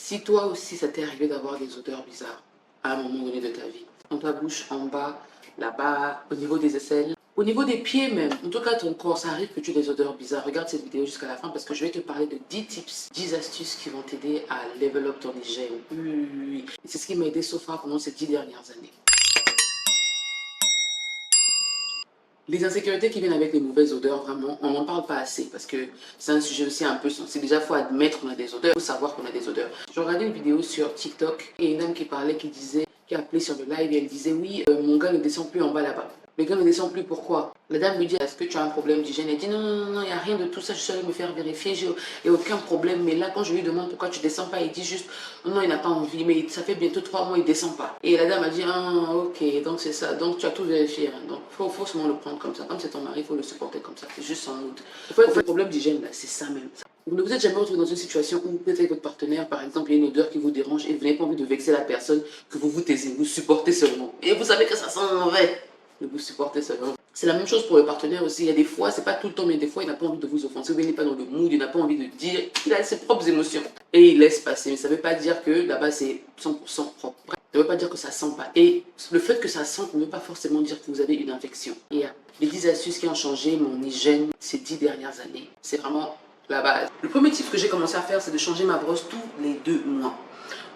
Si toi aussi ça t'est arrivé d'avoir des odeurs bizarres à un moment donné de ta vie, dans ta bouche, en bas, là-bas, au niveau des aisselles, au niveau des pieds même, en tout cas ton corps, ça arrive que tu aies des odeurs bizarres. Regarde cette vidéo jusqu'à la fin parce que je vais te parler de 10 tips, 10 astuces qui vont t'aider à level up ton hygiène. Oui. C'est ce qui m'a aidé so far pendant ces 10 dernières années. Les insécurités qui viennent avec les mauvaises odeurs, vraiment, on n'en parle pas assez parce que c'est un sujet aussi un peu sensible. Déjà, il faut admettre qu'on a des odeurs, il faut savoir qu'on a des odeurs. J'ai regardé une vidéo sur TikTok et une dame qui parlait, qui appelait sur le live et elle disait oui, mon gars ne descend plus en bas là-bas. Le gars ne descend plus, pourquoi? La dame lui dit, est-ce que tu as un problème d'hygiène? Elle dit, non, il n'y a rien de tout ça, je suis allée me faire vérifier, il n'y a aucun problème. Mais là, quand je lui demande pourquoi tu ne descends pas, il dit juste, non, il n'a pas envie, mais ça fait bientôt 3 mois, il ne descend pas. Et la dame a dit, ah, ok, donc c'est ça, donc tu as tout vérifié. Hein. Donc, il faut seulement le prendre comme ça. Comme c'est ton mari, il faut le supporter comme ça, c'est juste sans doute. En fait, le problème d'hygiène, là, c'est ça même. Vous ne vous êtes jamais retrouvé dans une situation où peut-être avec votre partenaire, par exemple, il y a une odeur qui vous dérange et vous n'avez pas envie de vexer la personne, que vous vous taisez, vous supportez seulement. Et vous savez que ça sent mauvais. De vous supporter seulement. C'est la même chose pour le partenaire aussi. Il y a des fois, c'est pas tout le temps, mais des fois, il n'a pas envie de vous offenser. Ou il n'est pas dans le mood, il n'a pas envie de dire. Il a ses propres émotions. Et il laisse passer. Mais ça ne veut pas dire que là-bas, c'est 100% propre. Ça ne veut pas dire que ça sent pas. Et le fait que ça sente ne veut pas forcément dire que vous avez une infection. Et les 10 astuces qui ont changé mon hygiène ces 10 dernières années, c'est vraiment la base. Le premier tip que j'ai commencé à faire, c'est de changer ma brosse tous les 2 mois.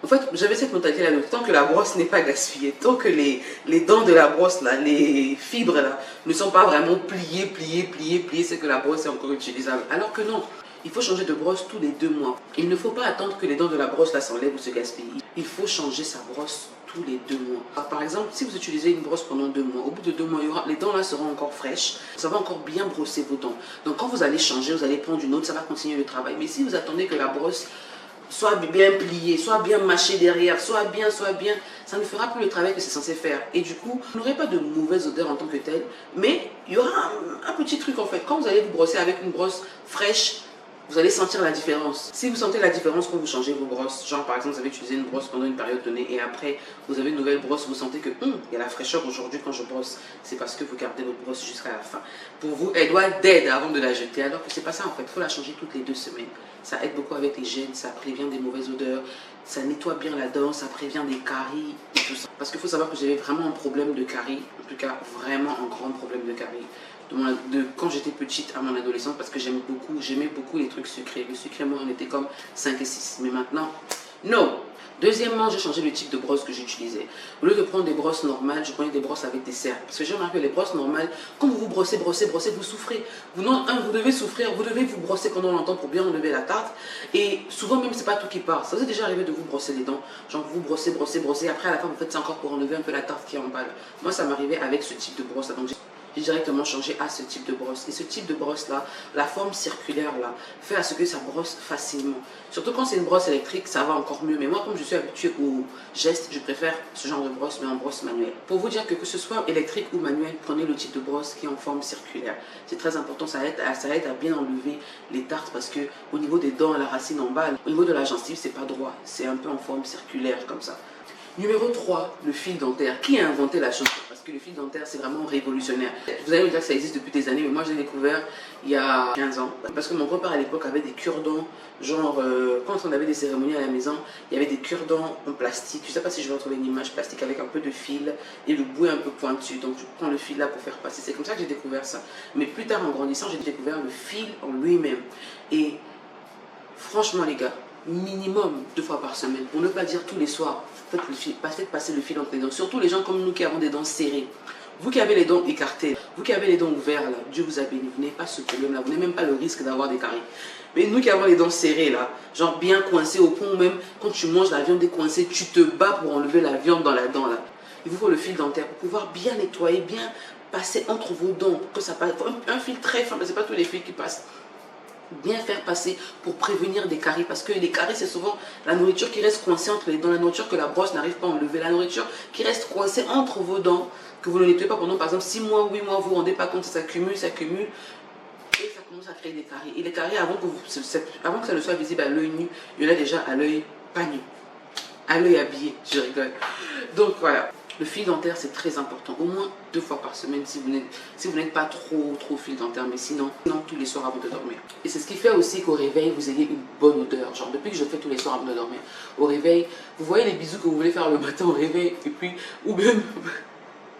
En fait, j'avais cette mentalité-là, tant que la brosse n'est pas gaspillée, tant que les dents de la brosse, là, les fibres là, ne sont pas vraiment pliées, c'est que la brosse est encore utilisable. Alors que non, il faut changer de brosse tous les 2 mois. Il ne faut pas attendre que les dents de la brosse là s'enlèvent ou se gaspillent. Il faut changer sa brosse tous les 2 mois. Alors, par exemple, si vous utilisez une brosse pendant 2 mois, au bout de 2 mois, les dents là seront encore fraîches, ça va encore bien brosser vos dents. Donc quand vous allez changer, vous allez prendre une autre, ça va continuer le travail. Mais si vous attendez que la brosse soit bien plié, soit bien mâché derrière, soit bien, ça ne fera plus le travail que c'est censé faire. Et du coup, vous n'aurez pas de mauvaise odeur en tant que telle, mais il y aura un petit truc en fait. Quand vous allez vous brosser avec une brosse fraîche, vous allez sentir la différence. Si vous sentez la différence quand vous changez vos brosses, genre par exemple vous avez utilisé une brosse pendant une période donnée et après vous avez une nouvelle brosse, vous sentez que il y a la fraîcheur aujourd'hui quand je brosse, c'est parce que vous gardez votre brosse jusqu'à la fin. Pour vous, elle doit dead avant de la jeter, alors que c'est pas ça en fait, il faut la changer toutes les 2 semaines. Ça aide beaucoup avec les gènes, ça prévient des mauvaises odeurs, ça nettoie bien la dent, ça prévient des caries et tout ça. Parce qu'il faut savoir que j'avais vraiment un problème de caries, en tout cas vraiment un grand problème de caries. De quand j'étais petite à mon adolescence parce que j'aimais beaucoup les trucs sucrés. Le sucré, moi, on était comme 5 et 6. Mais maintenant, non. Deuxièmement, j'ai changé le type de brosse que j'utilisais. Au lieu de prendre des brosses normales, je prenais des brosses avec des cercles. Parce que j'ai remarqué que les brosses normales, quand vous vous brossez, vous souffrez. Vous devez souffrir, vous devez vous brosser pendant longtemps pour bien enlever la tarte. Et souvent même, c'est pas tout qui part. Ça vous est déjà arrivé de vous brosser les dents. Genre vous brossez. Après, à la fin, vous faites ça encore pour enlever un peu la tarte qui est en bas. Moi, ça m'arrivait avec ce type de brosse. Donc, j'ai directement changé à ce type de brosse. Et ce type de brosse là, la forme circulaire là, fait à ce que ça brosse facilement. Surtout quand c'est une brosse électrique, ça va encore mieux. Mais moi, comme je suis habituée au geste, je préfère ce genre de brosse, mais en brosse manuelle. Pour vous dire que ce soit électrique ou manuel, prenez le type de brosse qui est en forme circulaire. C'est très important, ça aide à bien enlever les tartes parce que au niveau des dents, la racine en bas, au niveau de la gencive, c'est pas droit. C'est un peu en forme circulaire comme ça. Numéro 3, le fil dentaire. Qui a inventé la chose? Parce que le fil dentaire, c'est vraiment révolutionnaire. Vous allez me dire que ça existe depuis des années, mais moi, je l'ai découvert il y a 15 ans. Parce que mon grand-père, à l'époque, avait des cure-dents. Genre, quand on avait des cérémonies à la maison, il y avait des cure-dents en plastique. Je ne sais pas si je vais retrouver une image plastique avec un peu de fil et le bout est un peu pointu. Donc, je prends le fil là pour faire passer. C'est comme ça que j'ai découvert ça. Mais plus tard, en grandissant, j'ai découvert le fil en lui-même. Et franchement, les gars, minimum 2 fois par semaine, pour ne pas dire tous les soirs, faites passer le fil entre les dents. Surtout les gens comme nous qui avons des dents serrées. Vous qui avez les dents écartées, vous qui avez les dents ouvertes, là, Dieu vous a béni, vous n'avez pas ce problème-là, vous n'avez même pas le risque d'avoir des caries. Mais nous qui avons les dents serrées, là, genre bien coincées au point où même quand tu manges la viande décoincée, tu te bats pour enlever la viande dans la dent, là. Il vous faut le fil dentaire pour pouvoir bien nettoyer, bien passer entre vos dents, pour que ça passe. Un fil très fin, mais ce n'est pas tous les fils qui passent. Bien faire passer pour prévenir des caries parce que les caries c'est souvent la nourriture qui reste coincée entre les dents, la nourriture que la brosse n'arrive pas à enlever, la nourriture qui reste coincée entre vos dents que vous ne nettoyez pas pendant par exemple 6 mois, 8 mois, vous ne vous rendez pas compte, ça s'accumule et ça commence à créer des caries. Et les caries avant que ça ne soit visible à l'œil nu, il y en a déjà à l'œil pas nu, à l'œil habillé, je rigole. Donc voilà. Le fil dentaire, c'est très important. Au moins 2 fois par semaine si vous n'êtes pas trop fil dentaire. Mais sinon, tous les soirs avant de dormir. Et c'est ce qui fait aussi qu'au réveil, vous ayez une bonne odeur. Genre, depuis que je fais tous les soirs avant de dormir, au réveil, vous voyez les bisous que vous voulez faire le matin au réveil. Et puis, ou même...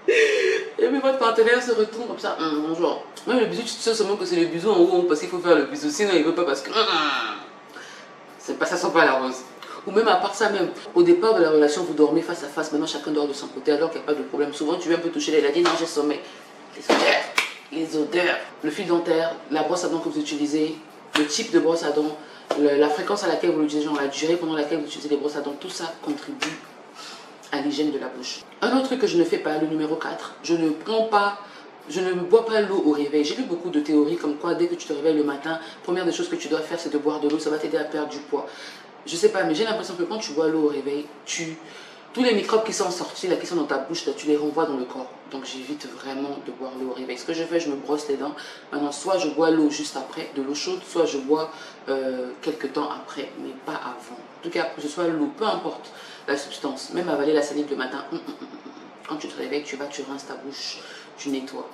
Et puis votre partenaire se retourne comme ça. Bonjour. Même le bisou, tu sais seulement que c'est le bisou en haut parce qu'il faut faire le bisou. Sinon, il ne veut pas parce que... C'est pas, ça sent pas la rose. Ou même à part ça même, au départ de la relation, vous dormez face à face, maintenant chacun dort de son côté alors qu'il n'y a pas de problème. Souvent tu viens un peu toucher, il a dit non j'ai sommeil. Les odeurs, le fil dentaire, la brosse à dents que vous utilisez, le type de brosse à dents, la fréquence à laquelle vous l'utilisez, genre la durée pendant laquelle vous utilisez les brosses à dents, tout ça contribue à l'hygiène de la bouche. Un autre truc que je ne fais pas, le numéro 4, je ne bois pas l'eau au réveil. J'ai lu beaucoup de théories comme quoi dès que tu te réveilles le matin, première des choses que tu dois faire c'est de boire de l'eau, ça va t'aider à perdre du poids. Je sais pas, mais j'ai l'impression que quand tu bois l'eau au réveil, tous les microbes qui sont sortis, là, qui sont dans ta bouche, là, tu les renvoies dans le corps. Donc j'évite vraiment de boire l'eau au réveil. Ce que je fais, je me brosse les dents. Maintenant, soit je bois l'eau juste après, de l'eau chaude, soit je bois quelques temps après, mais pas avant. En tout cas, que ce soit l'eau, peu importe la substance, même avaler la salive le matin. Quand tu te réveilles, tu rinces ta bouche, tu nettoies.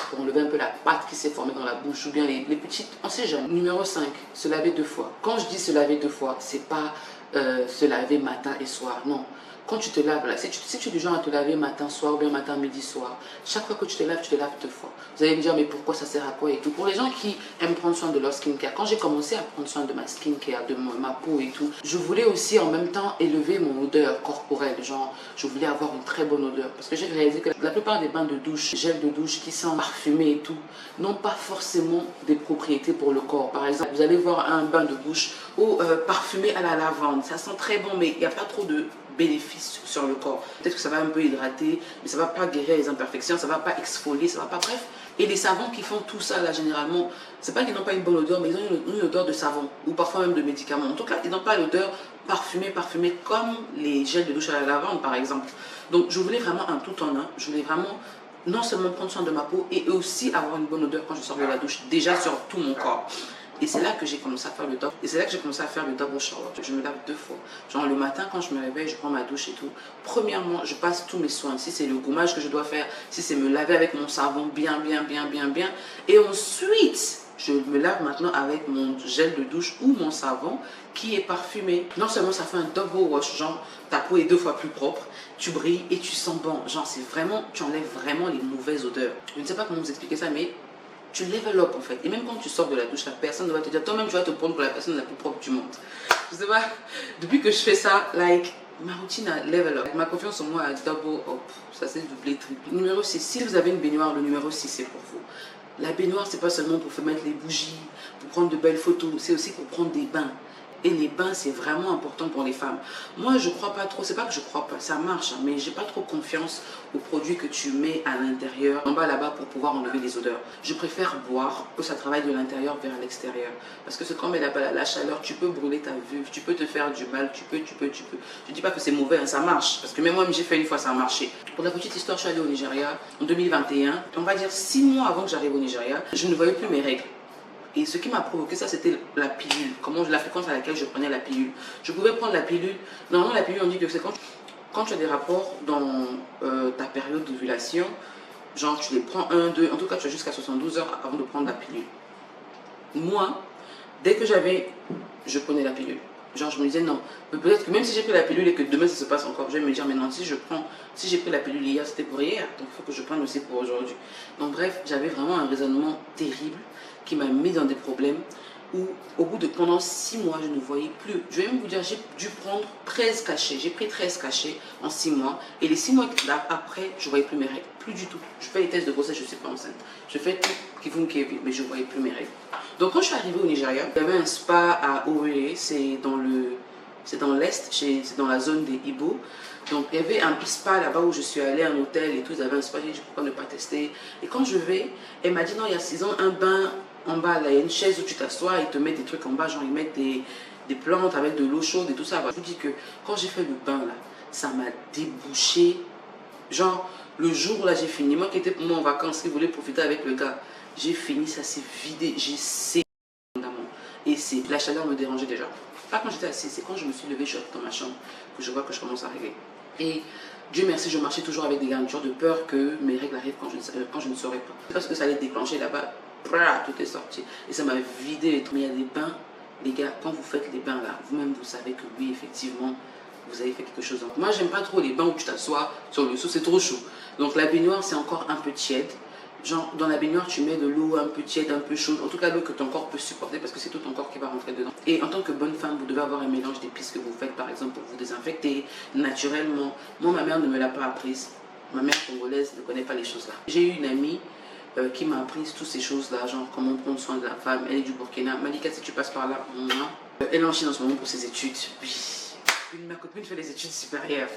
Pour enlever un peu la pâte qui s'est formée dans la bouche ou bien les petites, on sait jamais. Numéro 5, se laver 2 fois. Quand je dis se laver 2 fois, c'est pas se laver matin et soir, non. Quand tu te laves, là, si tu es du genre à te laver matin, soir ou bien matin, midi, soir, chaque fois que tu te laves 2 fois. Vous allez me dire, mais pourquoi ça sert à quoi et tout. Pour les gens qui aiment prendre soin de leur skincare, quand j'ai commencé à prendre soin de ma skincare, de ma peau et tout, je voulais aussi en même temps élever mon odeur corporelle. Genre, je voulais avoir une très bonne odeur. Parce que j'ai réalisé que la plupart des bains de douche, gel de douche qui sont parfumés et tout, n'ont pas forcément des propriétés pour le corps. Par exemple, vous allez voir un bain de douche parfumé à la lavande. Ça sent très bon, mais il n'y a pas trop de bénéfices sur le corps. Peut-être que ça va un peu hydrater, mais ça ne va pas guérir les imperfections, ça ne va pas exfolier, ça va pas, bref. Et les savons qui font tout ça, là, généralement, c'est pas qu'ils n'ont pas une bonne odeur, mais ils ont une odeur de savon, ou parfois même de médicaments. En tout cas, ils n'ont pas l'odeur parfumée, comme les gels de douche à la lavande, par exemple. Donc, je voulais vraiment un tout en un. Je voulais vraiment non seulement prendre soin de ma peau, et aussi avoir une bonne odeur quand je sors de la douche, déjà sur tout mon corps. Et c'est là que j'ai commencé à faire le double. Et c'est là que j'ai commencé à faire le double shower. Je me lave 2 fois. Genre le matin quand je me réveille, je prends ma douche et tout. Premièrement, je passe tous mes soins. Si c'est le gommage que je dois faire, si c'est me laver avec mon savon bien. Et ensuite, je me lave maintenant avec mon gel de douche ou mon savon qui est parfumé. Non seulement ça fait un double wash, genre ta peau est 2 fois plus propre, tu brilles et tu sens bon. Genre c'est vraiment, tu enlèves vraiment les mauvaises odeurs. Je ne sais pas comment vous expliquer ça, mais tu level up en fait. Et même quand tu sors de la douche, la personne ne va te dire, toi-même tu vas te prendre pour la personne la plus propre du monde. Je sais pas, depuis que je fais ça, like, ma routine a level up. Ma confiance en moi a double up. Ça s'est doublé, triplé. Numéro 6, si vous avez une baignoire, le numéro 6 c'est pour vous. La baignoire, c'est pas seulement pour faire mettre les bougies, pour prendre de belles photos, c'est aussi pour prendre des bains. Et les bains, c'est vraiment important pour les femmes. Moi, je crois pas trop, c'est pas que je crois pas, ça marche, hein, mais j'ai pas trop confiance aux produits que tu mets à l'intérieur, en bas là-bas, pour pouvoir enlever les odeurs. Je préfère boire que ça travaille de l'intérieur vers l'extérieur. Parce que c'est comme la chaleur, tu peux brûler ta vulve, tu peux te faire du mal, tu peux. Je dis pas que c'est mauvais, hein, ça marche. Parce que même moi, j'ai fait une fois, ça a marché. Pour la petite histoire, je suis allée au Nigeria en 2021. On va dire 6 mois avant que j'arrive au Nigeria, je ne voyais plus mes règles. Et ce qui m'a provoqué ça, c'était la pilule. La fréquence à laquelle je prenais la pilule. Je pouvais prendre la pilule. Normalement, la pilule, on dit que c'est quand tu as des rapports dans ta période d'ovulation, genre tu les prends 1, 2, en tout cas tu as jusqu'à 72 heures avant de prendre la pilule. Moi, dès que je prenais la pilule. Genre je me disais non, peut-être que même si j'ai pris la pilule et que demain ça se passe encore, je vais me dire mais non, si j'ai pris la pilule hier, c'était pour hier, donc il faut que je prenne aussi pour aujourd'hui. Donc bref, j'avais vraiment un raisonnement terrible qui m'a mis dans des problèmes où au bout de pendant 6 mois, je ne voyais plus. Je vais même vous dire, j'ai dû prendre 13 cachets. J'ai pris 13 cachets en 6 mois. Et les 6 mois après, je ne voyais plus mes règles. Plus du tout. Je fais les tests de grossesse, je ne suis pas enceinte. Je fais tout qui vous me mais je ne voyais plus mes règles. Donc quand je suis arrivée au Nigeria, il y avait un spa à Owerri, c'est dans l'est, c'est dans la zone des Igbo. Donc il y avait un spa là-bas où je suis allée, un hôtel et tout, ils avaient un spa, j'ai dit pourquoi ne pas tester. Et quand je vais, elle m'a dit non, il y a 6 ans, un bain en bas, là, il y a une chaise où tu t'assois, ils te mettent des trucs en bas, genre ils mettent des plantes avec de l'eau chaude et tout ça. Je vous dis que quand j'ai fait le bain là, ça m'a débouché. Genre le jour où là j'ai fini, moi qui étais pour moi en vacances, qui voulais profiter avec le gars, j'ai fini, ça s'est vidé, j'ai saigné. Et la chaleur me dérangeait déjà. pas quand j'étais assise, c'est quand je me suis levée, je suis dans ma chambre, que je vois que je commence à régler. Et Dieu merci, je marchais toujours avec des garnitures de peur que mes règles arrivent quand je ne saurais pas. Parce que ça allait déclencher là-bas, tout est sorti. Et ça m'a vidé les trucs. Mais il y a des bains, les gars, quand vous faites les bains là, vous-même vous savez que oui, effectivement, vous avez fait quelque chose. Moi, j'aime pas trop les bains où tu t'assois sur le seau, c'est trop chaud. Donc la baignoire, c'est encore un peu tiède. Genre, dans la baignoire, tu mets de l'eau un peu tiède, un peu chaude. En tout cas, l'eau que ton corps peut supporter parce que c'est tout ton corps qui va rentrer dedans. Et en tant que bonne femme, vous devez avoir un mélange d'épices que vous faites, par exemple, pour vous désinfecter naturellement. Moi, ma mère ne me l'a pas apprise. Ma mère congolaise ne connaît pas les choses là. J'ai eu une amie qui m'a appris toutes ces choses-là, genre comment prendre soin de la femme. Elle est du Burkina. Malika, si tu passes par là, elle est en Chine en ce moment pour ses études. Oui. Ma copine fait les études supérieures.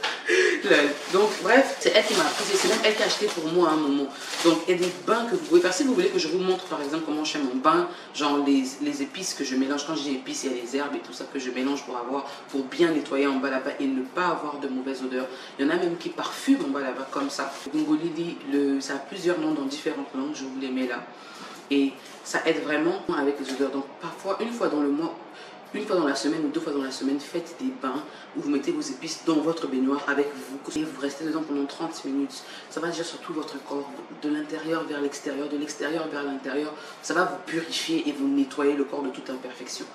Donc, bref, c'est elle qui m'a appris. C'est même elle qui a acheté pour moi à un moment. Donc, il y a des bains que vous pouvez faire. Si vous voulez que je vous montre, par exemple, comment je fais mon bain, genre les épices que je mélange. Quand je dis épices, il y a les herbes et tout ça que je mélange pour bien nettoyer en bas là-bas et ne pas avoir de mauvaise odeur. Il y en a même qui parfument en bas là-bas comme ça. Gongolili, ça a plusieurs noms dans différentes langues. Je vous les mets là. Et ça aide vraiment avec les odeurs. Donc, parfois, une fois dans le mois, une fois dans la semaine ou 2 fois dans la semaine, faites des bains où vous mettez vos épices dans votre baignoire avec vous et vous restez dedans pendant 30 minutes. Ça va agir sur tout votre corps, de l'intérieur vers l'extérieur, de l'extérieur vers l'intérieur. Ça va vous purifier et vous nettoyer le corps de toute imperfection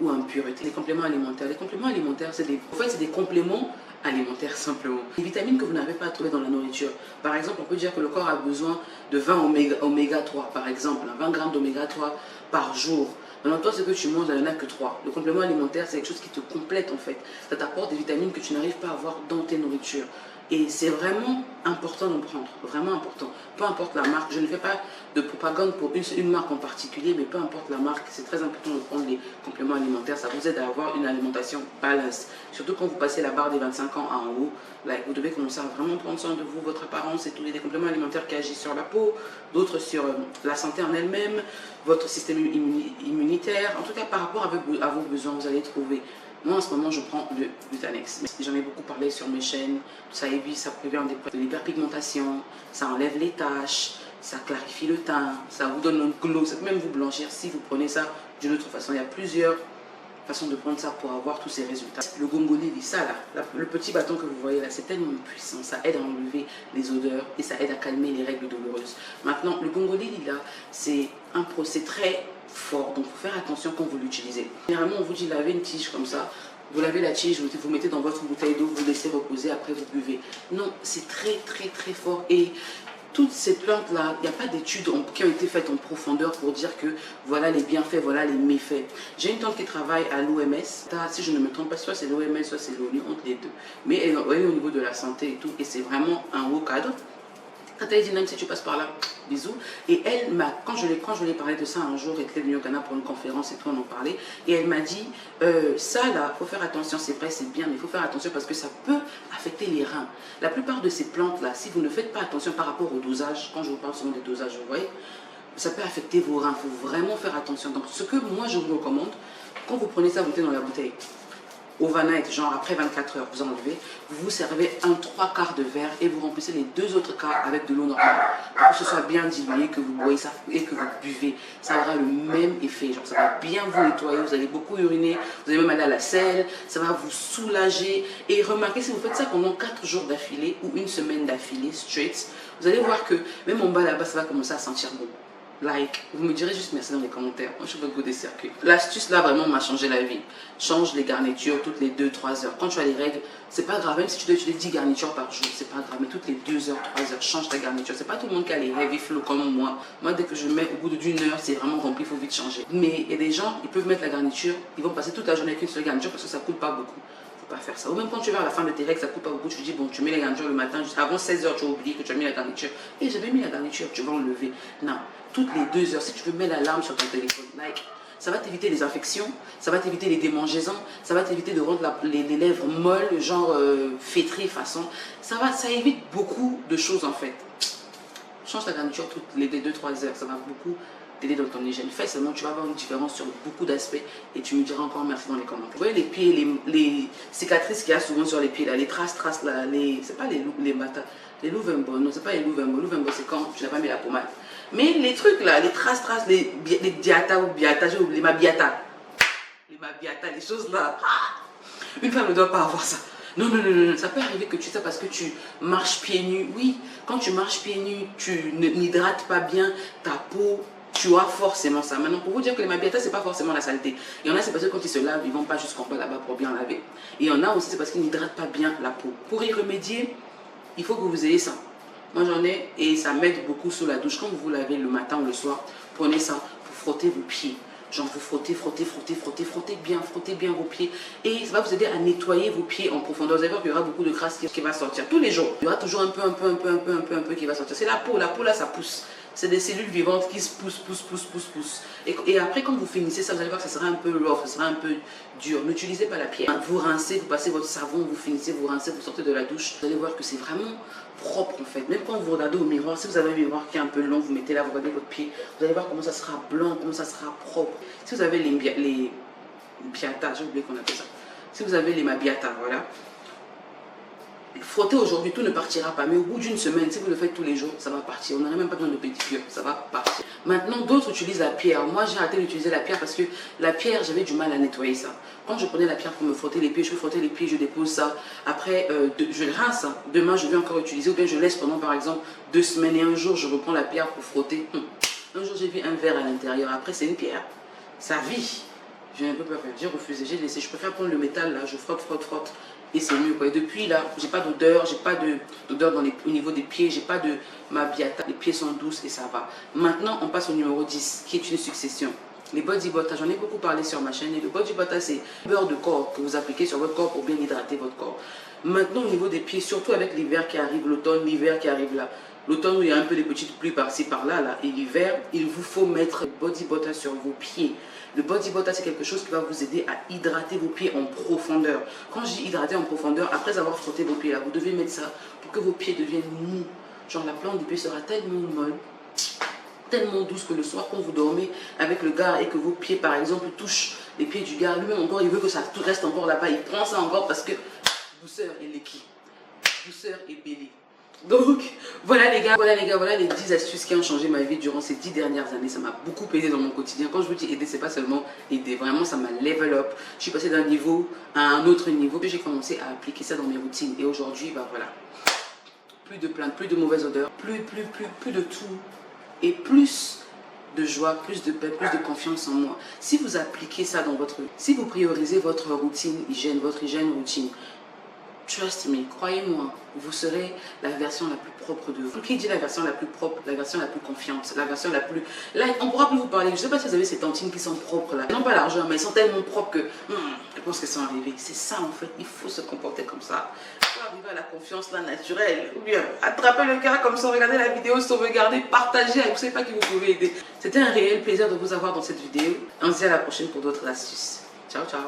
ou impureté. Les compléments alimentaires. Les compléments alimentaires, c'est des compléments alimentaires simplement. Les vitamines que vous n'avez pas à trouver dans la nourriture. Par exemple, on peut dire que le corps a besoin de 20 oméga 3, par exemple, 20 grammes d'oméga 3 par jour. Maintenant, toi, ce que tu manges, il n'y en a que 3. Le complément alimentaire, c'est quelque chose qui te complète en fait. Ça t'apporte des vitamines que tu n'arrives pas à avoir dans tes nourritures. Et c'est vraiment important d'en prendre, vraiment important. Peu importe la marque, je ne fais pas de propagande pour une marque en particulier, mais peu importe la marque, c'est très important de prendre les compléments alimentaires. Ça vous aide à avoir une alimentation balance. Surtout quand vous passez la barre des 25 ans en haut, là, vous devez commencer à vraiment prendre soin de vous, votre apparence et tout. Il y a des compléments alimentaires qui agissent sur la peau, d'autres sur la santé en elle-même, votre système immunitaire. En tout cas, par rapport à vos besoins, vous allez trouver. Moi, en ce moment, je prends le Butanex. J'en ai beaucoup parlé sur mes chaînes. Ça évite, ça prévient de l'hyperpigmentation, ça enlève les taches, ça clarifie le teint, ça vous donne un glow, ça peut même vous blanchir si vous prenez ça d'une autre façon. Il y a plusieurs façons de prendre ça pour avoir tous ces résultats. Le Gongolili, ça là, le petit bâton que vous voyez là, c'est tellement puissant. Ça aide à enlever les odeurs et ça aide à calmer les règles douloureuses. Maintenant, le Gongolili là, c'est un procès très fort, donc il faut faire attention quand vous l'utilisez. Généralement, on vous dit lavez une tige comme ça. Vous lavez la tige, vous mettez dans votre bouteille d'eau, vous laissez reposer, après vous buvez. Non, c'est très très très fort. Et toutes ces plantes-là, il n'y a pas d'études qui ont été faites en profondeur pour dire que voilà les bienfaits, voilà les méfaits. J'ai une tante qui travaille à l'OMS. Si je ne me trompe pas, soit c'est l'OMS, soit c'est l'ONU, entre les deux. Mais elle est au niveau de la santé et tout, et c'est vraiment un haut cadre. Quand elle dit, même si tu passes par là, bisous. Et elle m'a, quand je lui ai parlé de ça un jour, elle était venue au Ghana pour une conférence et tout, on en parlait. Et elle m'a dit, ça là, il faut faire attention, c'est vrai, c'est bien, mais il faut faire attention parce que ça peut affecter les reins. La plupart de ces plantes-là, si vous ne faites pas attention par rapport au dosage, quand je vous parle souvent des dosages, vous voyez, ça peut affecter vos reins. Il faut vraiment faire attention. Donc, ce que moi, je vous recommande, quand vous prenez ça, vous mettez dans la bouteille. Overnight, genre après 24 heures, vous enlevez, vous servez un 3/4 de verre et vous remplissez les 2 autres quarts avec de l'eau normale pour que ce soit bien dilué, que vous boyez ça et que vous buvez. Ça aura le même effet, genre ça va bien vous nettoyer, vous allez beaucoup uriner, vous allez même aller à la selle, ça va vous soulager. Et remarquez, si vous faites ça pendant 4 jours d'affilée ou une semaine d'affilée, straight, vous allez voir que même en bas là-bas, ça va commencer à sentir bon. Like, vous me direz juste merci dans les commentaires. Moi, je suis votre goût des circuits. L'astuce là vraiment m'a changé la vie. Change les garnitures toutes les 2-3 heures. Quand tu as les règles, c'est pas grave. Même si tu dois utiliser 10 garnitures par jour, c'est pas grave. Mais toutes les 2 heures, 3 heures, change ta garniture. C'est pas tout le monde qui a les heavy flow comme moi. Moi, dès que je mets au bout d'une heure, c'est vraiment rempli, il faut vite changer. Mais il y a des gens, ils peuvent mettre la garniture, ils vont passer toute la journée avec une seule garniture parce que ça coûte pas beaucoup. Pas faire ça. Ou même quand tu vas à la fin de tes règles, ça coûte pas beaucoup, tu te dis bon, tu mets les garnitures le matin, juste avant 16 heures, tu as oublié que tu as mis la garniture. Et j'avais mis la garniture, tu vas enlever. Non, toutes les 2 heures, si tu veux mettre l'alarme sur ton téléphone, like, ça va t'éviter les infections, ça va t'éviter les démangeaisons, ça va t'éviter de rendre les lèvres molles, genre fêtrées façon. Ça évite beaucoup de choses en fait. Change ta garniture toutes les 2-3 heures, ça va beaucoup t'aider dans ton hygiène. Fais seulement, tu vas avoir une différence sur beaucoup d'aspects et tu me diras encore merci dans les commentaires. Vous voyez les pieds, les cicatrices qu'il y a souvent sur les pieds là, les traces là, c'est pas les matas, les louvembo, non c'est pas les louvembo, c'est quand tu n'as pas mis la pommade. Mais les trucs là, les traces, les diata ou biata, j'ai oublié ma biata. Les Mabiata, les choses là. Une femme ne doit pas avoir ça. Non, non, non, non, ça peut arriver que tu sais parce que tu marches pieds nus. Oui, quand tu marches pieds nus, tu n'hydrates pas bien ta peau, tu as forcément ça. Maintenant, pour vous dire que les Mabiata, c'est pas forcément la saleté. Il y en a, c'est parce que quand ils se lavent, ils vont pas jusqu'en bas là-bas pour bien laver. Et il y en a aussi, c'est parce qu'ils n'hydratent pas bien la peau. Pour y remédier, il faut que vous ayez ça. Moi, j'en ai et ça m'aide beaucoup sous la douche. Quand vous vous lavez le matin ou le soir, prenez ça pour frotter vos pieds. Genre vous frottez, frottez, frottez, frottez, frottez bien vos pieds. Et ça va vous aider à nettoyer vos pieds en profondeur. Vous allez voir qu'il y aura beaucoup de crasse qui va sortir tous les jours. Il y aura toujours un peu qui va sortir. C'est la peau là ça pousse. C'est des cellules vivantes qui se poussent. Et après, quand vous finissez ça, vous allez voir que ça sera un peu rough, ça sera un peu dur. N'utilisez pas la pierre. Vous rincez, vous passez votre savon, vous finissez, vous rincez, vous sortez de la douche. Vous allez voir que c'est vraiment propre en fait. Même quand vous regardez au miroir, si vous avez un miroir qui est un peu long, vous mettez là, vous regardez votre pied, vous allez voir comment ça sera blanc, comment ça sera propre. Si vous avez les Biata, j'ai oublié qu'on appelle ça. Si vous avez les Mabiata, voilà. Frottez aujourd'hui, tout ne partira pas. Mais au bout d'une semaine, si vous le faites tous les jours, ça va partir. On n'aurait même pas besoin de pédicure, ça va partir. Maintenant, d'autres utilisent la pierre. Moi, j'ai arrêté d'utiliser la pierre parce que la pierre, j'avais du mal à nettoyer ça. Quand je prenais la pierre pour me frotter les pieds, je frotter les pieds, je dépose ça. Après, je le rince. Demain, je vais encore utiliser. Ou bien je laisse pendant, par exemple, 2 semaines et un jour, je reprends la pierre pour frotter. Un jour, j'ai vu un verre à l'intérieur. Après, c'est une pierre. Ça vit. Je ne peux pas faire. J'ai refusé, j'ai laissé. Je préfère prendre le métal, là. Je frotte. Et c'est mieux quoi. Et depuis là, j'ai pas d'odeur, j'ai pas d'odeur au niveau des pieds, j'ai pas de Mabiata, les pieds sont douces et ça va. Maintenant, on passe au numéro 10, qui est une succession. Les body butter, j'en ai beaucoup parlé sur ma chaîne. Et le body butter, c'est beurre de corps que vous appliquez sur votre corps pour bien hydrater votre corps. Maintenant, au niveau des pieds, surtout avec l'hiver qui arrive, l'automne, l'hiver qui arrive là. L'automne où il y a un peu des petites pluies par-ci par-là, et l'hiver, il vous faut mettre le body butter sur vos pieds. Le body butter, c'est quelque chose qui va vous aider à hydrater vos pieds en profondeur. Quand je dis hydrater en profondeur, après avoir frotté vos pieds là, vous devez mettre ça pour que vos pieds deviennent mous. Genre la plante des pieds sera tellement molle, tellement douce que le soir quand vous dormez avec le gars et que vos pieds par exemple touchent les pieds du gars, lui-même encore il veut que ça tout reste encore là-bas, il prend ça encore parce que douceur et l'équipe, douceur et belly. Donc voilà les gars, voilà les 10 astuces qui ont changé ma vie durant ces 10 dernières années. Ça m'a beaucoup aidé dans mon quotidien. Quand je vous dis aider, c'est pas seulement aider, vraiment ça m'a level up. Je suis passée d'un niveau à un autre niveau. J'ai commencé à appliquer ça dans mes routines et aujourd'hui, bah voilà, plus de plaintes, plus de mauvaises odeurs, plus de tout et plus de joie, plus de paix, plus de confiance en moi. Si vous appliquez ça dans votre, si vous priorisez votre routine hygiène, votre hygiène routine, trust me, croyez-moi, vous serez la version la plus propre de vous. Qui dit la version la plus propre, la version la plus confiante, la version la plus... Là, on pourra plus vous parler. Je ne sais pas si vous avez ces tantines qui sont propres là. Non pas l'argent, mais elles sont tellement propres que... je pense qu'elles sont arrivées. C'est ça en fait, il faut se comporter comme ça. Il faut arriver à la confiance là naturelle. Ou bien, attraper le gars comme ça, regardez la vidéo, sauvegarder, partager. Vous ne savez pas qui vous pouvez aider. C'était un réel plaisir de vous avoir dans cette vidéo. On se dit à la prochaine pour d'autres astuces. Ciao, ciao.